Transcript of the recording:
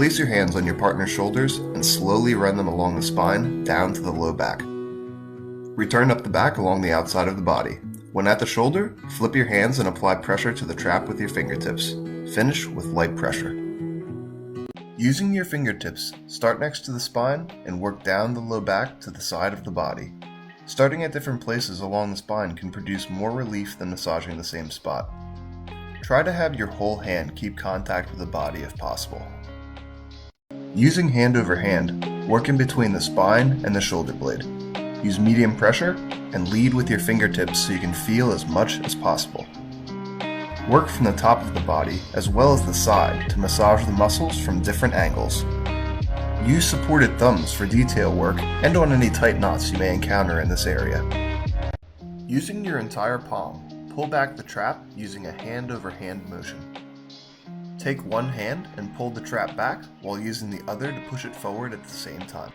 Place your hands on your partner's shoulders and slowly run them along the spine down to the low back. Return up the back along the outside of the body. When at the shoulder, flip your hands and apply pressure to the trap with your fingertips. Finish with light pressure. Using your fingertips, start next to the spine and work down the low back to the side of the body. Starting at different places along the spine can produce more relief than massaging the same spot. Try to have your whole hand keep contact with the body if possible. Using hand over hand, work in between the spine and the shoulder blade. Use medium pressure and lead with your fingertips so you can feel as much as possible. Work from the top of the body as well as the side to massage the muscles from different angles. Use supported thumbs for detail work and on any tight knots you may encounter in this area. Using your entire palm, pull back the trap using a hand over hand motion. Take one hand and pull the trap back while using the other to push it forward at the same time.